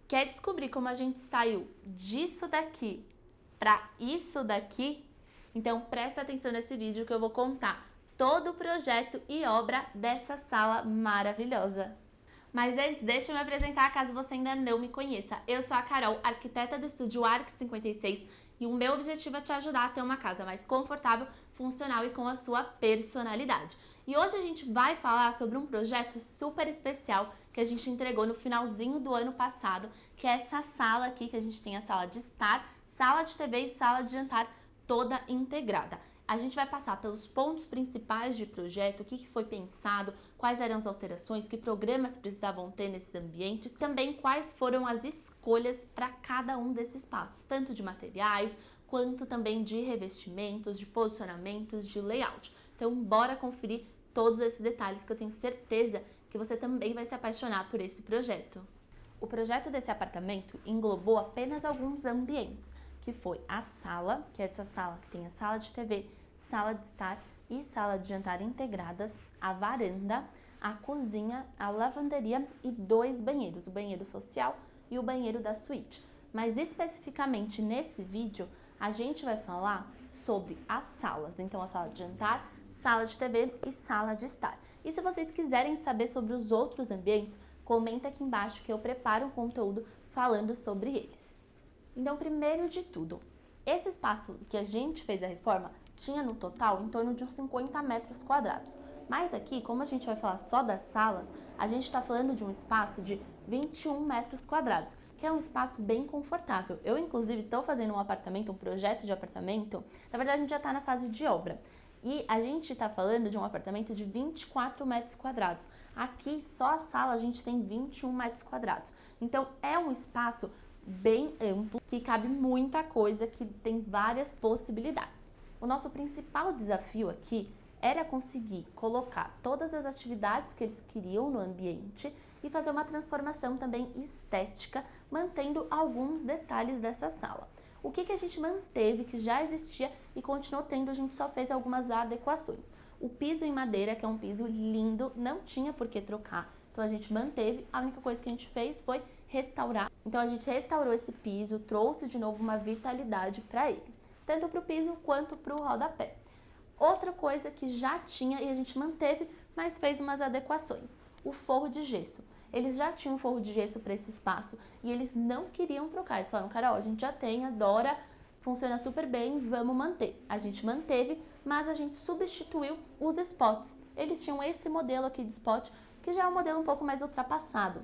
Quer descobrir como a gente saiu disso daqui para isso daqui? Então presta atenção nesse vídeo que eu vou contar todo o projeto e obra dessa sala maravilhosa. Mas antes, deixa eu me apresentar caso você ainda não me conheça. Eu sou a Carol, arquiteta do estúdio Arq 56, e o meu objetivo é te ajudar a ter uma casa mais confortável, funcional e com a sua personalidade. E hoje a gente vai falar sobre um projeto super especial que a gente entregou no finalzinho do ano passado, que é essa sala aqui, que a gente tem a sala de estar, sala de TV e sala de jantar toda integrada. A gente vai passar pelos pontos principais de projeto, o que foi pensado, quais eram as alterações, que programas precisavam ter nesses ambientes, também quais foram as escolhas para cada um desses espaços, tanto de materiais, quanto também de revestimentos, de posicionamentos, de layout. Então, bora conferir todos esses detalhes que eu tenho certeza que você também vai se apaixonar por esse projeto. O projeto desse apartamento englobou apenas alguns ambientes, que foi a sala, que é essa sala que tem a sala de TV, sala de estar e sala de jantar integradas, a varanda, a cozinha, a lavanderia e 2 banheiros, o banheiro social e o banheiro da suíte. Mas especificamente nesse vídeo, a gente vai falar sobre as salas, então a sala de jantar, sala de TV e sala de estar. E se vocês quiserem saber sobre os outros ambientes, comenta aqui embaixo que eu preparo um conteúdo falando sobre eles. Então, primeiro de tudo, esse espaço que a gente fez a reforma tinha no total em torno de uns 50 metros quadrados. Mas aqui, como a gente vai falar só das salas, a gente está falando de um espaço de 21 metros quadrados, que é um espaço bem confortável. Eu, inclusive, estou fazendo um apartamento, um projeto de apartamento. Na verdade, a gente já está na fase de obra. E a gente está falando de um apartamento de 24 metros quadrados. Aqui, só a sala, a gente tem 21 metros quadrados. Então, é um espaço bem amplo, que cabe muita coisa, que tem várias possibilidades. O nosso principal desafio aqui era conseguir colocar todas as atividades que eles queriam no ambiente e fazer uma transformação também estética, mantendo alguns detalhes dessa sala. O que a gente manteve, que já existia e continuou tendo, a gente só fez algumas adequações. O piso em madeira, que é um piso lindo, não tinha por que trocar, então a gente manteve. A única coisa que a gente fez foi restaurar. Então a gente restaurou esse piso, trouxe de novo uma vitalidade para ele, tanto para o piso quanto para o rodapé. Outra coisa que já tinha e a gente manteve, mas fez umas adequações, o forro de gesso. Eles já tinham forro de gesso para esse espaço e eles não queriam trocar. Eles falaram, Carol, a gente já tem, adora, funciona super bem, vamos manter. A gente manteve, mas a gente substituiu os spots. Eles tinham esse modelo aqui de spot, que já é um modelo um pouco mais ultrapassado.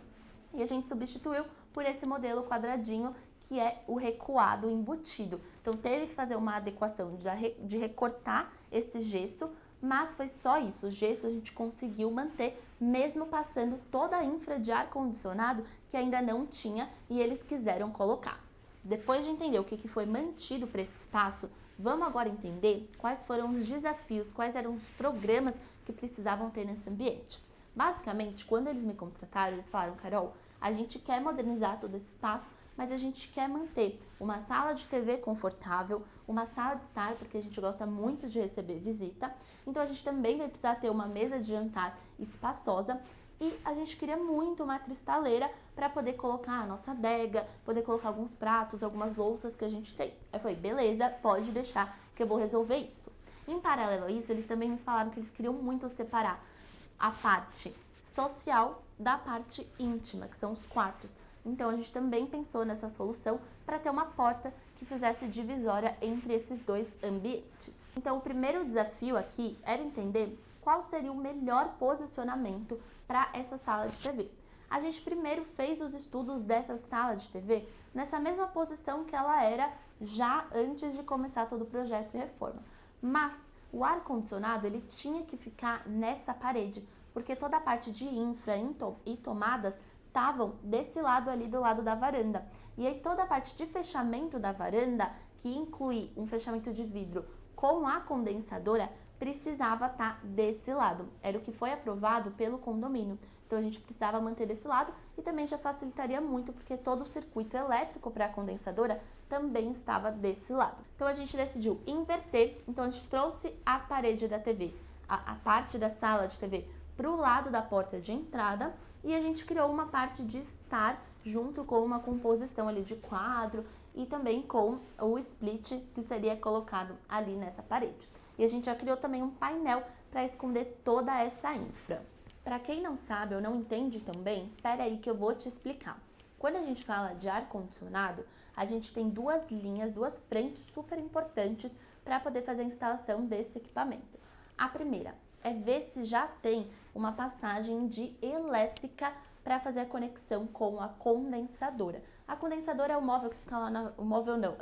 E a gente substituiu por esse modelo quadradinho, que é o recuado embutido. Então teve que fazer uma adequação de recortar esse gesso, mas foi só isso. O gesso a gente conseguiu manter, mesmo passando toda a infra de ar-condicionado que ainda não tinha e eles quiseram colocar. Depois de entender o que foi mantido para esse espaço, vamos agora entender quais foram os desafios, quais eram os programas que precisavam ter nesse ambiente. Basicamente, quando eles me contrataram, eles falaram, Carol, a gente quer modernizar todo esse espaço, mas a gente quer manter uma sala de TV confortável, uma sala de estar, porque a gente gosta muito de receber visita, então a gente também vai precisar ter uma mesa de jantar espaçosa e a gente queria muito uma cristaleira para poder colocar a nossa adega, poder colocar alguns pratos, algumas louças que a gente tem. Aí eu falei, beleza, pode deixar que eu vou resolver isso. Em paralelo a isso, eles também me falaram que eles queriam muito separar a parte social da parte íntima, que são os quartos. Então a gente também pensou nessa solução para ter uma porta que fizesse divisória entre esses 2 ambientes. Então o primeiro desafio aqui era entender qual seria o melhor posicionamento para essa sala de TV. A gente primeiro fez os estudos dessa sala de TV nessa mesma posição que ela era já antes de começar todo o projeto e reforma. Mas o ar-condicionado ele tinha que ficar nessa parede, porque toda a parte de infra e tomadas estavam desse lado ali do lado da varanda. E aí toda a parte de fechamento da varanda, que inclui um fechamento de vidro com a condensadora, precisava estar desse lado. Era o que foi aprovado pelo condomínio. Então a gente precisava manter desse lado e também já facilitaria muito, porque todo o circuito elétrico para a condensadora também estava desse lado. Então a gente decidiu inverter, então a gente trouxe a parede da TV, a parte da sala de TV para o lado da porta de entrada e a gente criou uma parte de estar junto com uma composição ali de quadro e também com o split que seria colocado ali nessa parede. E a gente já criou também um painel para esconder toda essa infra. Para quem não sabe ou não entende também, espera aí que eu vou te explicar. Quando a gente fala de ar-condicionado, a gente tem duas linhas, duas frentes super importantes para poder fazer a instalação desse equipamento. A primeira é ver se já tem uma passagem de elétrica para fazer a conexão com a condensadora. A condensadora é o móvel que fica lá o móvel não,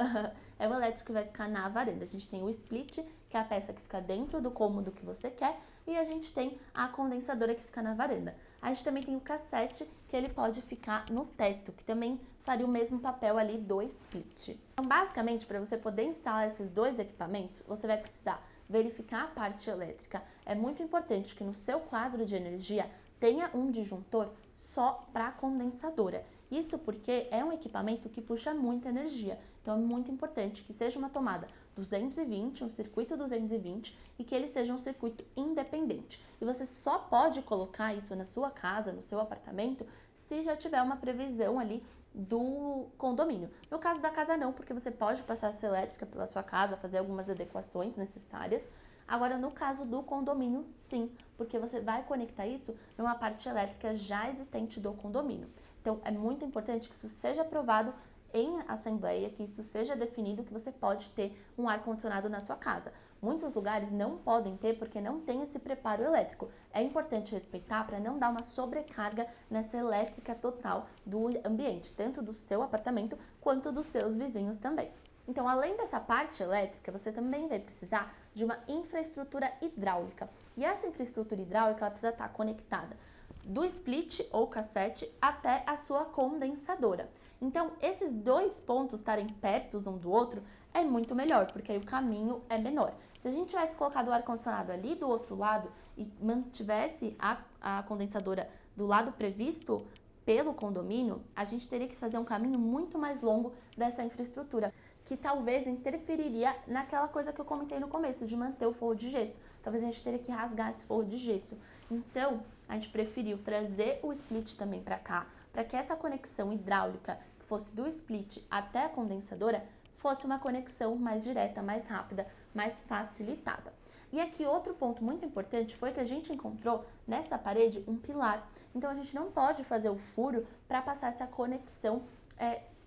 é o elétrico que vai ficar na varanda. A gente tem o split, que é a peça que fica dentro do cômodo que você quer, e a gente tem a condensadora que fica na varanda. A gente também tem o cassete, que ele pode ficar no teto, que também faria o mesmo papel ali do split. Então, basicamente, para você poder instalar esses dois equipamentos, você vai precisar verificar a parte elétrica. É muito importante que no seu quadro de energia tenha um disjuntor só para a condensadora. Isso porque é um equipamento que puxa muita energia. Então é muito importante que seja uma tomada 220, um circuito 220 e que ele seja um circuito independente. E você só pode colocar isso na sua casa, no seu apartamento, se já tiver uma previsão ali do condomínio. No caso da casa não, porque você pode passar essa elétrica pela sua casa, fazer algumas adequações necessárias. Agora, no caso do condomínio, sim, porque você vai conectar isso numa parte elétrica já existente do condomínio. Então, é muito importante que isso seja aprovado em assembleia, que isso seja definido, que você pode ter um ar-condicionado na sua casa. Muitos lugares não podem ter porque não tem esse preparo elétrico. É importante respeitar para não dar uma sobrecarga nessa elétrica total do ambiente, tanto do seu apartamento quanto dos seus vizinhos também. Então, além dessa parte elétrica, você também vai precisar de uma infraestrutura hidráulica. E essa infraestrutura hidráulica ela precisa estar conectada do split ou cassete até a sua condensadora. Então, esses dois pontos estarem perto um do outro é muito melhor, porque aí o caminho é menor. Se a gente tivesse colocado o ar-condicionado ali do outro lado e mantivesse a condensadora do lado previsto pelo condomínio, a gente teria que fazer um caminho muito mais longo dessa infraestrutura, que talvez interferiria naquela coisa que eu comentei no começo, de manter o forro de gesso. Talvez a gente teria que rasgar esse forro de gesso. Então, a gente preferiu trazer o split também para cá, para que essa conexão hidráulica, que fosse do split até a condensadora, fosse uma conexão mais direta, mais rápida, mais facilitada. E aqui outro ponto muito importante foi que a gente encontrou nessa parede um pilar. Então, a gente não pode fazer o furo para passar essa conexão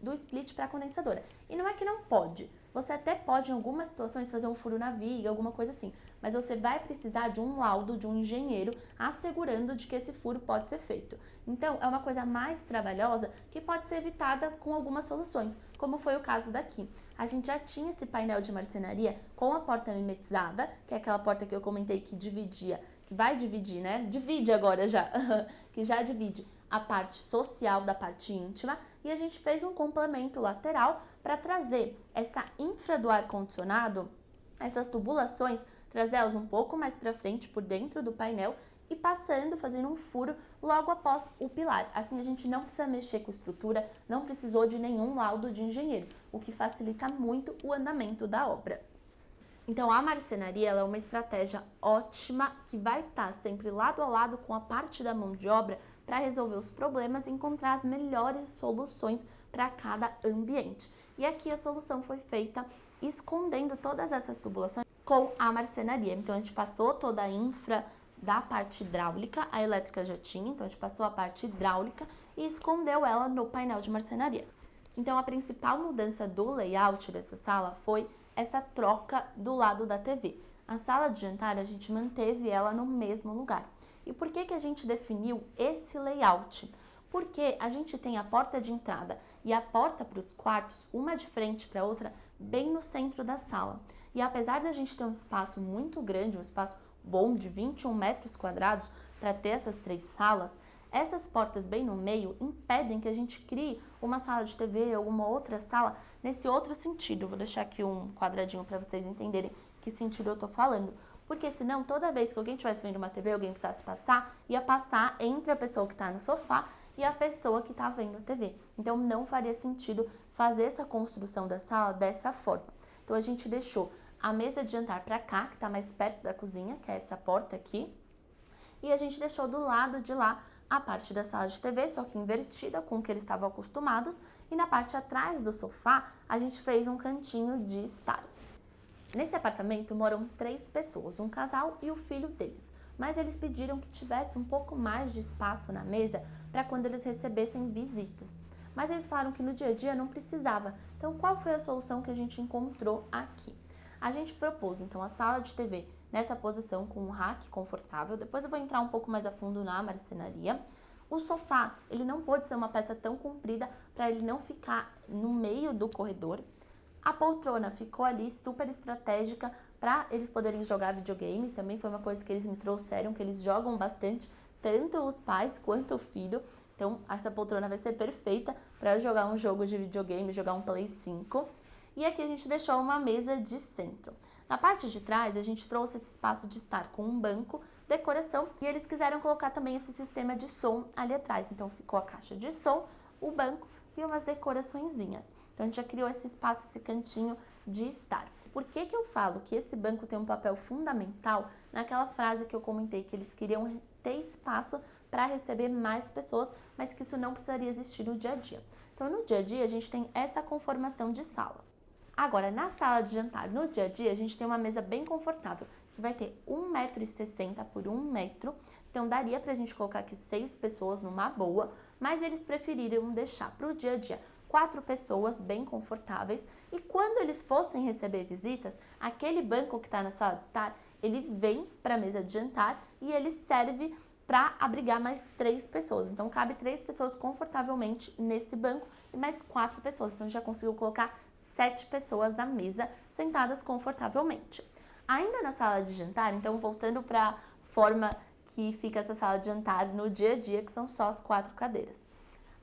do split para a condensadora. E não é que não pode. Você até pode, em algumas situações, fazer um furo na viga, alguma coisa assim. Mas você vai precisar de um laudo de um engenheiro assegurando de que esse furo pode ser feito. Então, é uma coisa mais trabalhosa que pode ser evitada com algumas soluções, como foi o caso daqui. A gente já tinha esse painel de marcenaria com a porta mimetizada, que é aquela porta que eu comentei que dividia, que vai dividir, né? Divide agora já, que já divide a parte social da parte íntima, e a gente fez um complemento lateral para trazer essa infra do ar-condicionado, essas tubulações, trazer elas um pouco mais para frente por dentro do painel e passando, fazendo um furo logo após o pilar. Assim a gente não precisa mexer com a estrutura, não precisou de nenhum laudo de engenheiro, o que facilita muito o andamento da obra. Então, a marcenaria ela é uma estratégia ótima que vai estar sempre lado a lado com a parte da mão de obra para resolver os problemas e encontrar as melhores soluções para cada ambiente. E aqui a solução foi feita escondendo todas essas tubulações com a marcenaria. Então, a gente passou toda a infra da parte hidráulica, a elétrica já tinha, então a gente passou a parte hidráulica e escondeu ela no painel de marcenaria. Então, a principal mudança do layout dessa sala foi essa troca do lado da TV. A sala de jantar, a gente manteve ela no mesmo lugar. E por que a gente definiu esse layout? Porque a gente tem a porta de entrada e a porta para os quartos, uma de frente para a outra, bem no centro da sala. E apesar da gente ter um espaço muito grande, um espaço bom de 21 metros quadrados para ter essas 3 salas, essas portas bem no meio impedem que a gente crie uma sala de TV ou uma outra sala nesse outro sentido. Vou deixar aqui um quadradinho para vocês entenderem que sentido eu tô falando. Porque senão, toda vez que alguém estivesse vendo uma TV, alguém precisasse passar, ia passar entre a pessoa que está no sofá e a pessoa que está vendo a TV. Então, não faria sentido fazer essa construção da sala dessa forma. Então, a gente deixou a mesa de jantar para cá, que está mais perto da cozinha, que é essa porta aqui. E a gente deixou do lado de lá a parte da sala de TV, só que invertida com o que eles estavam acostumados, e na parte atrás do sofá a gente fez um cantinho de estar. Nesse apartamento moram 3 pessoas, um casal e o filho deles, mas eles pediram que tivesse um pouco mais de espaço na mesa para quando eles recebessem visitas. Mas eles falaram que no dia a dia não precisava. Então, qual foi a solução que a gente encontrou aqui? A gente propôs, então, a sala de TV nessa posição com um rack confortável. Depois eu vou entrar um pouco mais a fundo na marcenaria. O sofá, ele não pode ser uma peça tão comprida para ele não ficar no meio do corredor. A poltrona ficou ali super estratégica para eles poderem jogar videogame. Também foi uma coisa que eles me trouxeram, que eles jogam bastante, tanto os pais quanto o filho. Então, essa poltrona vai ser perfeita para jogar um jogo de videogame, jogar um Play 5. E aqui a gente deixou uma mesa de centro. Na parte de trás, a gente trouxe esse espaço de estar com um banco, decoração, e eles quiseram colocar também esse sistema de som ali atrás. Então, ficou a caixa de som, o banco e umas decoraçõezinhas. Então, a gente já criou esse espaço, esse cantinho de estar. Por que que eu falo que esse banco tem um papel fundamental naquela frase que eu comentei, que eles queriam ter espaço para receber mais pessoas, mas que isso não precisaria existir no dia a dia. Então, no dia a dia, a gente tem essa conformação de sala. Agora, na sala de jantar, no dia a dia, a gente tem uma mesa bem confortável, que vai ter 1,60 m por 1 metro. Então, daria pra gente colocar aqui 6 pessoas numa boa, mas eles preferiram deixar pro dia a dia 4 pessoas bem confortáveis. E quando eles fossem receber visitas, aquele banco que está na sala de estar, ele vem para a mesa de jantar e ele serve para abrigar mais 3 pessoas. Então, cabe 3 pessoas confortavelmente nesse banco e mais 4 pessoas. Então, já conseguiu colocar 7 pessoas à mesa, sentadas confortavelmente. Ainda na sala de jantar, então, voltando para a forma que fica essa sala de jantar no dia a dia, que são só as 4 cadeiras.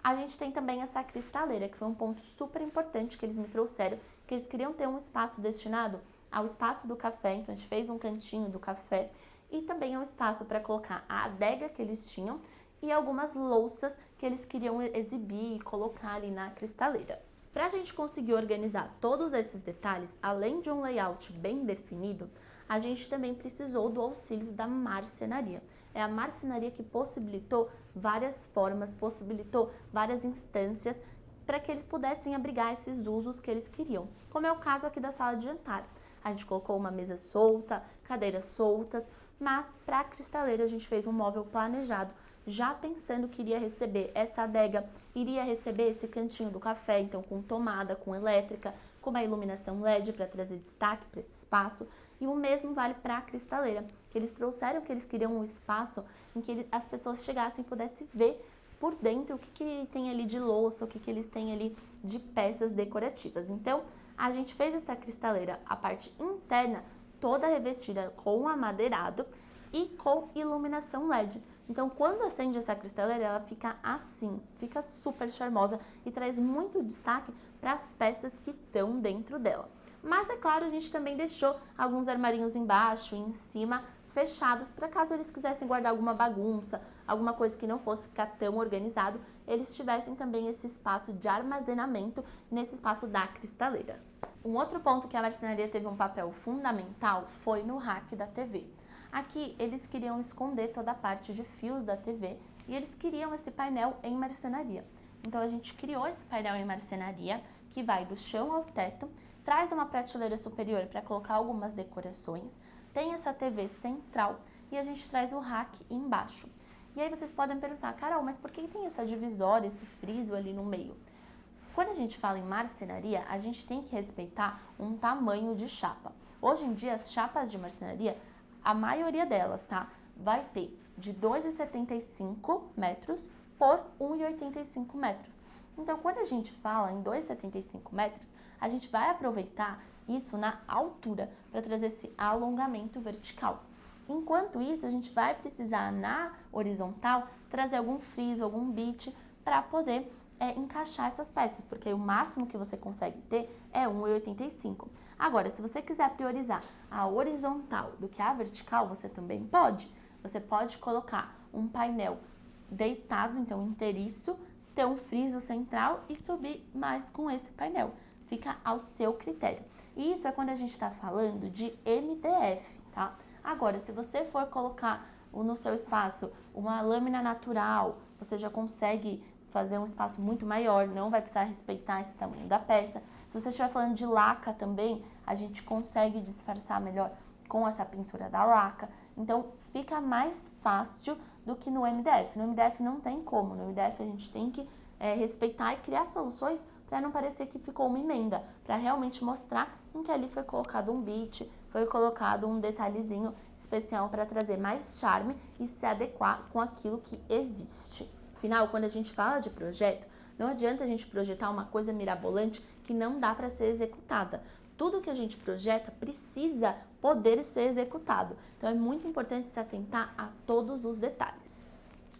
A gente tem também essa cristaleira, que foi um ponto super importante que eles me trouxeram, que eles queriam ter um espaço destinado ao espaço do café, então a gente fez um cantinho do café, e também ao espaço para colocar a adega que eles tinham e algumas louças que eles queriam exibir e colocar ali na cristaleira. Para a gente conseguir organizar todos esses detalhes, além de um layout bem definido, a gente também precisou do auxílio da marcenaria. É a marcenaria que possibilitou várias formas, possibilitou várias instâncias para que eles pudessem abrigar esses usos que eles queriam. Como é o caso aqui da sala de jantar. A gente colocou uma mesa solta, cadeiras soltas, mas para a cristaleira a gente fez um móvel planejado, já pensando que iria receber essa adega, iria receber esse cantinho do café, então com tomada, com elétrica, com uma iluminação LED para trazer destaque para esse espaço. E o mesmo vale para a cristaleira, que eles trouxeram que eles queriam um espaço em que as pessoas chegassem e pudessem ver por dentro o que tem ali de louça, o que eles têm ali de peças decorativas. Então, a gente fez essa cristaleira, a parte interna, toda revestida com amadeirado e com iluminação LED. Então, quando acende essa cristaleira, ela fica assim, fica super charmosa e traz muito destaque para as peças que estão dentro dela. Mas, é claro, a gente também deixou alguns armarinhos embaixo e em cima fechados, para caso eles quisessem guardar alguma bagunça, alguma coisa que não fosse ficar tão organizado, eles tivessem também esse espaço de armazenamento nesse espaço da cristaleira. Um outro ponto que a marcenaria teve um papel fundamental foi no rack da TV. Aqui eles queriam esconder toda a parte de fios da TV e eles queriam esse painel em marcenaria. Então a gente criou esse painel em marcenaria que vai do chão ao teto, traz uma prateleira superior para colocar algumas decorações, tem essa TV central e a gente traz o rack embaixo. E aí vocês podem perguntar, Carol, mas por que tem essa divisória, esse friso ali no meio? Quando a gente fala em marcenaria, a gente tem que respeitar um tamanho de chapa. Hoje em dia, as chapas de marcenaria, a maioria delas, tá? Vai ter de 2,75 metros por 1,85 metros. Então, quando a gente fala em 2,75 metros, a gente vai aproveitar isso na altura para trazer esse alongamento vertical. Enquanto isso, a gente vai precisar na horizontal trazer algum friso, algum bit para poder encaixar essas peças, porque o máximo que você consegue ter é 1,85. Agora, se você quiser priorizar a horizontal do que a vertical, você também pode. Você pode colocar um painel deitado, então inteiriço, ter um friso central e subir mais com esse painel. Fica ao seu critério. E isso é quando a gente está falando de MDF, tá? Agora, se você for colocar no seu espaço uma lâmina natural, você já consegue fazer um espaço muito maior, não vai precisar respeitar esse tamanho da peça. Se você estiver falando de laca também, a gente consegue disfarçar melhor com essa pintura da laca. Então, fica mais fácil do que no MDF. No MDF não tem como, no MDF a gente tem que respeitar e criar soluções para não parecer que ficou uma emenda, para realmente mostrar em que ali foi colocado um beat, foi colocado um detalhezinho especial para trazer mais charme e se adequar com aquilo que existe. Afinal, quando a gente fala de projeto, não adianta a gente projetar uma coisa mirabolante que não dá para ser executada. Tudo que a gente projeta precisa poder ser executado. Então é muito importante se atentar a todos os detalhes.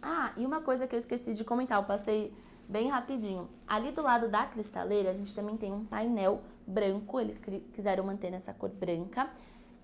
Ah, e uma coisa que eu esqueci de comentar, eu passei bem rapidinho. Ali do lado da cristaleira, a gente também tem um painel branco, eles quiseram manter nessa cor branca.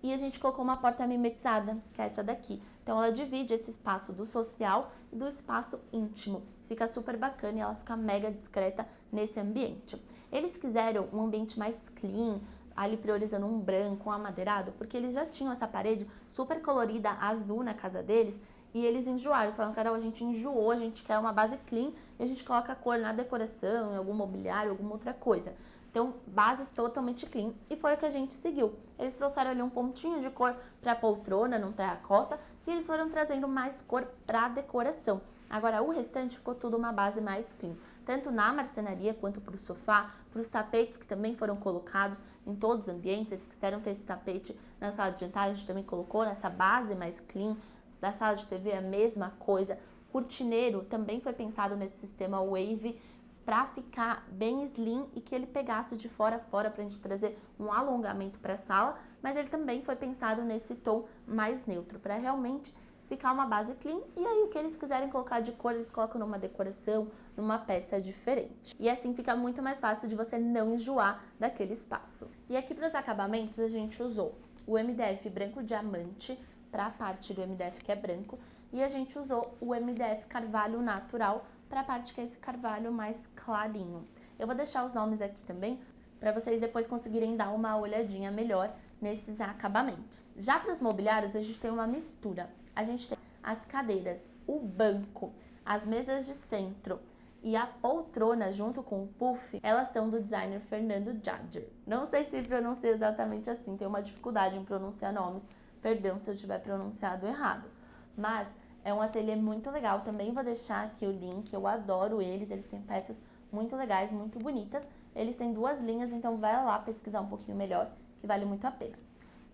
E a gente colocou uma porta mimetizada, que é essa daqui. Então ela divide esse espaço do social e do espaço íntimo. Fica super bacana e ela fica mega discreta nesse ambiente. Eles quiseram um ambiente mais clean, ali priorizando um branco, um amadeirado, porque eles já tinham essa parede super colorida, azul na casa deles, e eles enjoaram. Eles falaram, Carol, a gente enjoou, a gente quer uma base clean e a gente coloca a cor na decoração, em algum mobiliário, alguma outra coisa. Então, base totalmente clean. E foi o que a gente seguiu. Eles trouxeram ali um pontinho de cor para a poltrona, num terracota, e eles foram trazendo mais cor para a decoração. Agora, o restante ficou tudo uma base mais clean. Tanto na marcenaria quanto para o sofá, para os tapetes que também foram colocados em todos os ambientes. Eles quiseram ter esse tapete na sala de jantar, a gente também colocou nessa base mais clean. Da sala de TV a mesma coisa. Cortineiro também foi pensado nesse sistema Wave para ficar bem slim e que ele pegasse de fora a fora para a gente trazer um alongamento para a sala, mas ele também foi pensado nesse tom mais neutro, para realmente ficar uma base clean, e aí o que eles quiserem colocar de cor, eles colocam numa decoração, numa peça diferente. E assim fica muito mais fácil de você não enjoar daquele espaço. E aqui para os acabamentos a gente usou o MDF branco diamante para a parte do MDF que é branco, e a gente usou o MDF carvalho natural para a parte que é esse carvalho mais clarinho. Eu vou deixar os nomes aqui também, para vocês depois conseguirem dar uma olhadinha melhor nesses acabamentos. Já para os mobiliários, a gente tem uma mistura. A gente tem as cadeiras, o banco, as mesas de centro e a poltrona junto com o puff, elas são do designer Fernando Jager. Não sei se pronuncia exatamente assim, tenho uma dificuldade em pronunciar nomes, perdão se eu tiver pronunciado errado. Mas é um ateliê muito legal, também vou deixar aqui o link, eu adoro eles têm peças muito legais, muito bonitas. Eles têm 2 linhas, então vai lá pesquisar um pouquinho melhor, que vale muito a pena.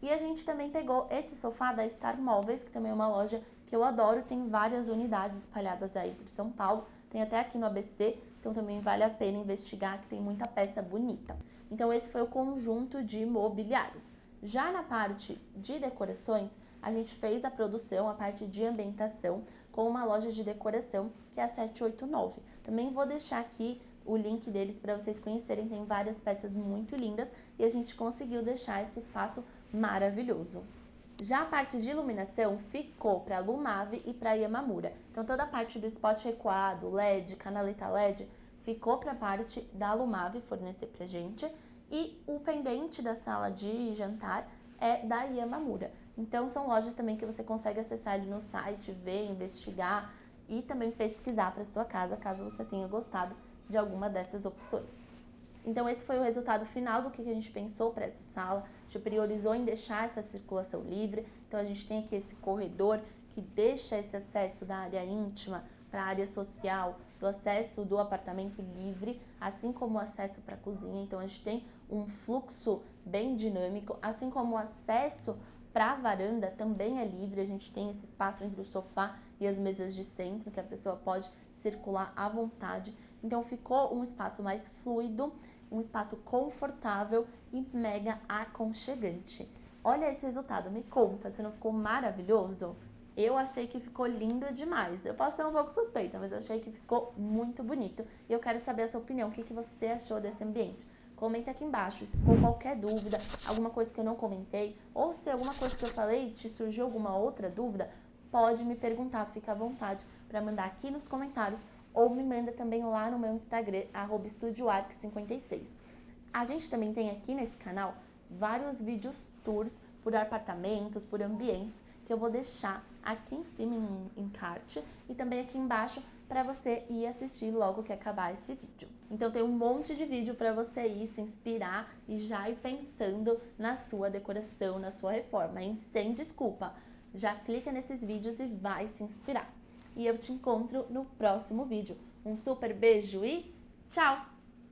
E a gente também pegou esse sofá da Star Móveis, que também é uma loja que eu adoro, tem várias unidades espalhadas aí por São Paulo, tem até aqui no ABC, então também vale a pena investigar, que tem muita peça bonita. Então esse foi o conjunto de mobiliários. Já na parte de decorações, a gente fez a produção, a parte de ambientação, com uma loja de decoração, que é a 789. Também vou deixar aqui o link deles para vocês conhecerem, tem várias peças muito lindas e a gente conseguiu deixar esse espaço maravilhoso. Já a parte de iluminação ficou para a Lumave e para a Yamamura. Então toda a parte do spot recuado, LED, canaleta LED, ficou para a parte da Lumave fornecer pra gente. E o pendente da sala de jantar é da Yamamura. Então são lojas também que você consegue acessar ali no site, ver, investigar e também pesquisar para sua casa, caso você tenha gostado de alguma dessas opções. Então esse foi o resultado final do que a gente pensou para essa sala. A gente priorizou em deixar essa circulação livre. Então a gente tem aqui esse corredor que deixa esse acesso da área íntima para a área social, do acesso do apartamento livre, assim como o acesso para a cozinha. Então a gente tem um fluxo bem dinâmico, assim como o acesso para a varanda também é livre. A gente tem esse espaço entre o sofá e as mesas de centro, que a pessoa pode circular à vontade. Então ficou um espaço mais fluido, um espaço confortável e mega aconchegante. Olha esse resultado, me conta, se não ficou maravilhoso? Eu achei que ficou lindo demais. Eu posso ser um pouco suspeita, mas eu achei que ficou muito bonito. E eu quero saber a sua opinião, o que você achou desse ambiente? Comenta aqui embaixo, se ficou qualquer dúvida, alguma coisa que eu não comentei, ou se alguma coisa que eu falei te surgiu alguma outra dúvida, pode me perguntar, fica à vontade para mandar aqui nos comentários, ou me manda também lá no meu Instagram, @estudioarc56. A gente também tem aqui nesse canal vários vídeos tours por apartamentos, por ambientes, que eu vou deixar aqui em cima em encarte e também aqui embaixo para você ir assistir logo que acabar esse vídeo. Então tem um monte de vídeo para você ir se inspirar e já ir pensando na sua decoração, na sua reforma, hein? Sem desculpa. Já clica nesses vídeos e vai se inspirar. E eu te encontro no próximo vídeo. Um super beijo e tchau!